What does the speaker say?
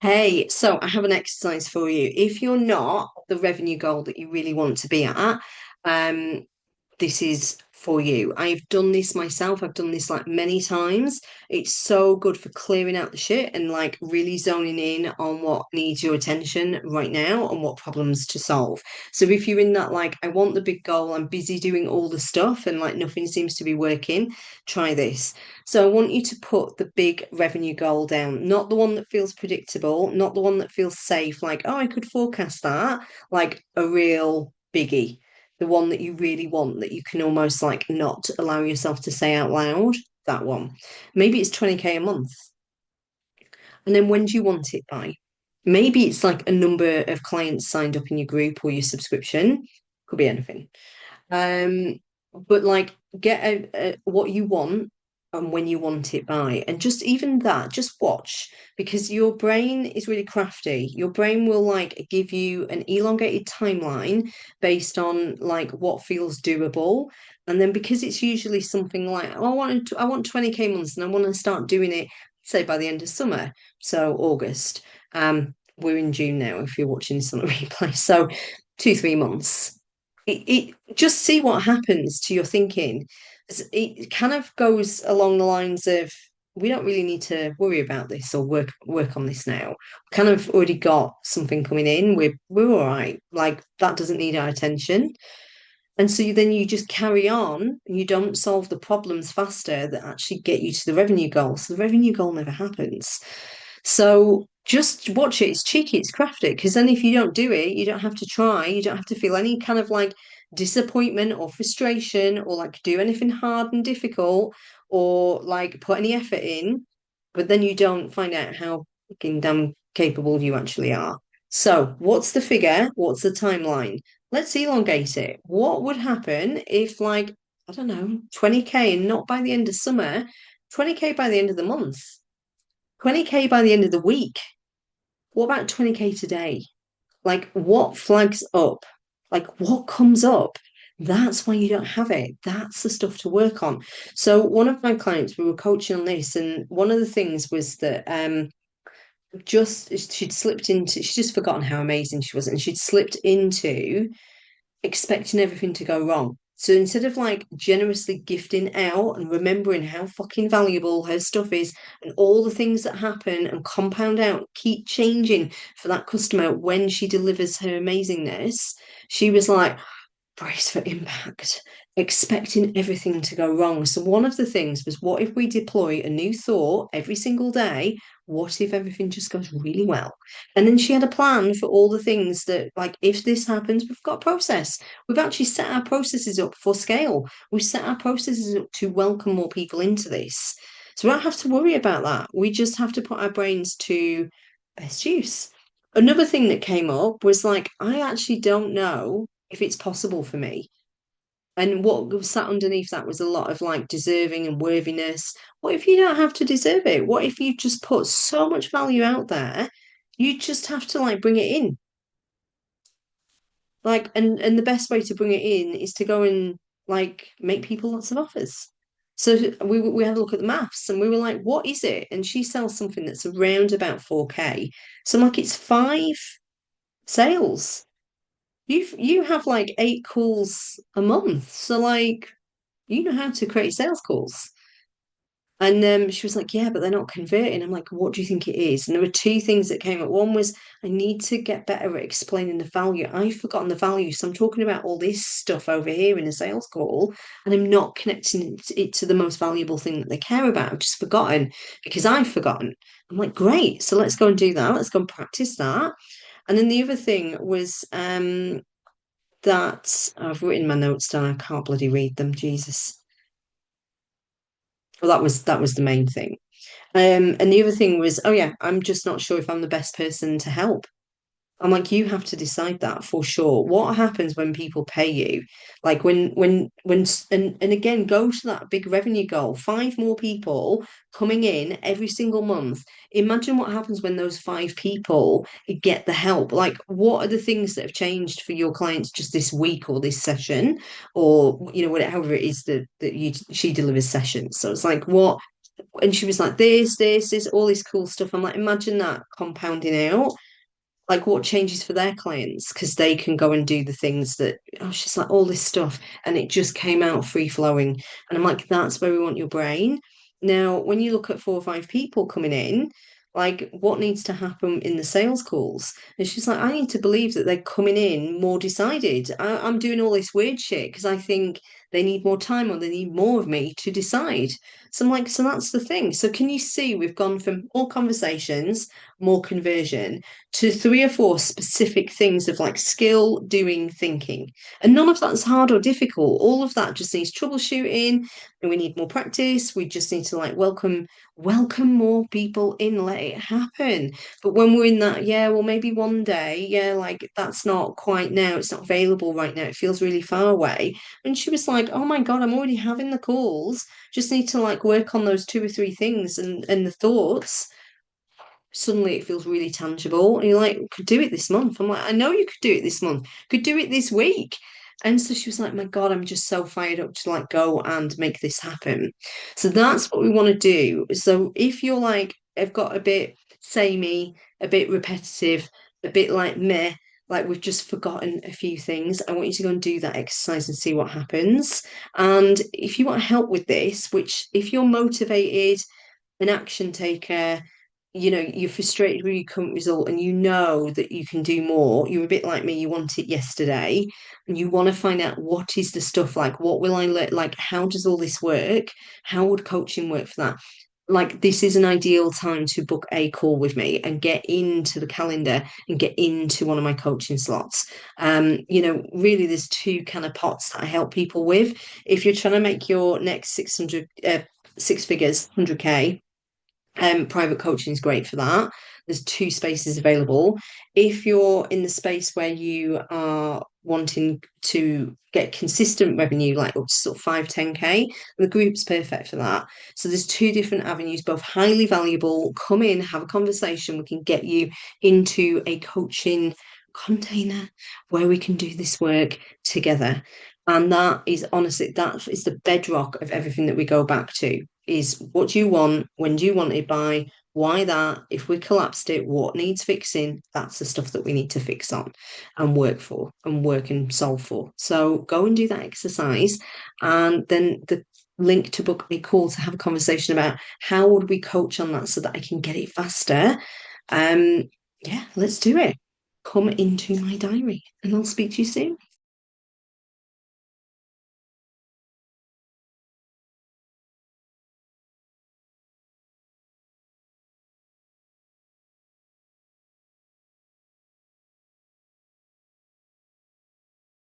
Hey, so I have an exercise for you. If you're not the revenue goal that you really want to be at, um, this is for you. I've done this myself. I've done this like many times. It's so good for clearing out the shit and like really zoning in on what needs your attention right now and what problems to solve. So if you're in that like I want the big goal, I'm busy doing all the stuff and like nothing seems to be working, try this. So I want you to put the big revenue goal down, not the one that feels predictable, not the one that feels safe, like, oh, I could forecast that, like a real biggie, the one that you really want that you can almost like not allow yourself to say out loud, that one. Maybe it's 20K a month. And then when do you want it by? Maybe it's like a number of clients signed up in your group or your subscription. Could be anything. Um, but like get what you want and when you want it by. And just even that, just watch because your brain is really crafty. Your brain will like give you an elongated timeline based on like what feels doable. And then because it's usually something like, oh, I want 20K months and I want to start doing it, say by the end of summer. So August. We're in June now if you're watching this on a replay. So 2, 3 months it just see what happens to your thinking. It kind of goes along the lines of we don't really need to worry about this or work on this now. We kind of already got something coming in. We're all right. Like that doesn't need our attention. And so then you just carry on and you don't solve the problems faster that actually get you to the revenue goal. So the revenue goal never happens. So just watch it. It's cheeky, it's crafty. Because then if you don't do it, you don't have to try. You don't have to feel any kind of like disappointment or frustration or like do anything hard and difficult or like put any effort in. But then you don't find out how fucking damn capable you actually are. So what's the figure? What's the timeline? Let's elongate it. What would happen if like, I don't know, 20K and not by the end of summer, 20K by the end of the month? 20K by the end of the week. What about 20K today? Like, what flags up? Like, what comes up? That's why you don't have it. That's the stuff to work on. So, one of my clients, we were coaching on this, and one of the things was that just she'd slipped into, she'd just forgotten how amazing she was, and she'd slipped into expecting everything to go wrong. So instead of like generously gifting out and remembering how fucking valuable her stuff is and all the things that happen and compound out, keep changing for that customer when she delivers her amazingness, she was like, brace for impact, expecting everything to go wrong. So, one of the things was what if we deploy a new thought every single day? What if everything just goes really well? And then she had a plan for all the things that, like, if this happens, we've got a process. We've actually set our processes up for scale. We've set our processes up to welcome more people into this. So, we don't have to worry about that. We just have to put our brains to best use. Another thing that came up was like, I actually don't know if it's possible for me. And what was sat underneath that was a lot of like deserving and worthiness. What if you don't have to deserve it? What if you just put so much value out there? You just have to like bring it in. Like, and the best way to bring it in is to go and like make people lots of offers. So we had a look at the maths and we were like, what is it? And she sells something that's around about 4K. So I'm like, it's 5 sales. You have like 8 calls a month, so like you know how to create sales calls. And she was like, "Yeah, but they're not converting." I'm like, "What do you think it is?" And there were two things that came up. One was I need to get better at explaining the value. I've forgotten the value, so I'm talking about all this stuff over here in a sales call, and I'm not connecting it to the most valuable thing that they care about. I've just forgotten because I've forgotten. I'm like, "Great, so let's go and do that. Let's go and practice that." And then the other thing was that I've written my notes down. I can't bloody read them. Jesus. Well, that was the main thing. And the other thing was, oh yeah, I'm just not sure if I'm the best person to help. I'm like, you have to decide that for sure. What happens when people pay you? Like and again, go to that big revenue goal. 5 more people coming in every single month. Imagine what happens when those 5 people get the help. Like, what are the things that have changed for your clients just this week or this session, or whatever it is that she delivers sessions. So it's like, what? And she was like, this, all this cool stuff. I'm like, imagine that compounding out, like what changes for their clients because they can go and do the things that, oh, she's like all this stuff, and it just came out free flowing. And I'm like, that's where we want your brain. Now when you look at 4 or 5 people coming in, like what needs to happen in the sales calls? And she's like, I need to believe that they're coming in more decided. I'm doing all this weird shit because I think they need more time or they need more of me to decide. So I'm like, so that's the thing. So can you see we've gone from more conversations, more conversion, to 3 or 4 specific things of like skill, doing, thinking. And none of that's hard or difficult. All of that just needs troubleshooting, and we need more practice. We just need to like welcome more people in, let it happen. But when we're in that, yeah, well, maybe one day, yeah, like that's not quite now, it's not available right now, it feels really far away. And she was like, oh my God, I'm already having the calls. Just need to like work on those 2 or 3 things and the thoughts. Suddenly it feels really tangible. And you're like, could do it this month. I'm like, I know you could do it this month, could do it this week. And so she was like, my God, I'm just so fired up to like go and make this happen. So that's what we want to do. So if you're like, I've got a bit samey, a bit repetitive, a bit like meh, like we've just forgotten a few things, I want you to go and do that exercise and see what happens. And if you want help with this, which if you're motivated, an action taker, you're frustrated with your current result and you know that you can do more. You're a bit like me, you want it yesterday, and you want to find out what is the stuff like, what will I let, like, how does all this work? How would coaching work for that? Like, this is an ideal time to book a call with me and get into the calendar and get into one of my coaching slots. Really, there's two kind of pots that I help people with. If you're trying to make your next 6 figures, 100K, private coaching is great for that. There's 2 spaces available. If you're in the space where you are wanting to get consistent revenue, like up to sort of 5, 10K, the group's perfect for that. So there's 2 different avenues, both highly valuable. Come in, have a conversation. We can get you into a coaching container where we can do this work together. And that is honestly, that is the bedrock of everything that we go back to is what do you want? When do you want it by? Why that? If we collapsed it, what needs fixing? That's the stuff that we need to fix on and work for and work and solve for. So go and do that exercise. And then the link to book a call to have a conversation about how would we coach on that so that I can get it faster. Um, yeah, let's do it. Come into my diary and I'll speak to you soon.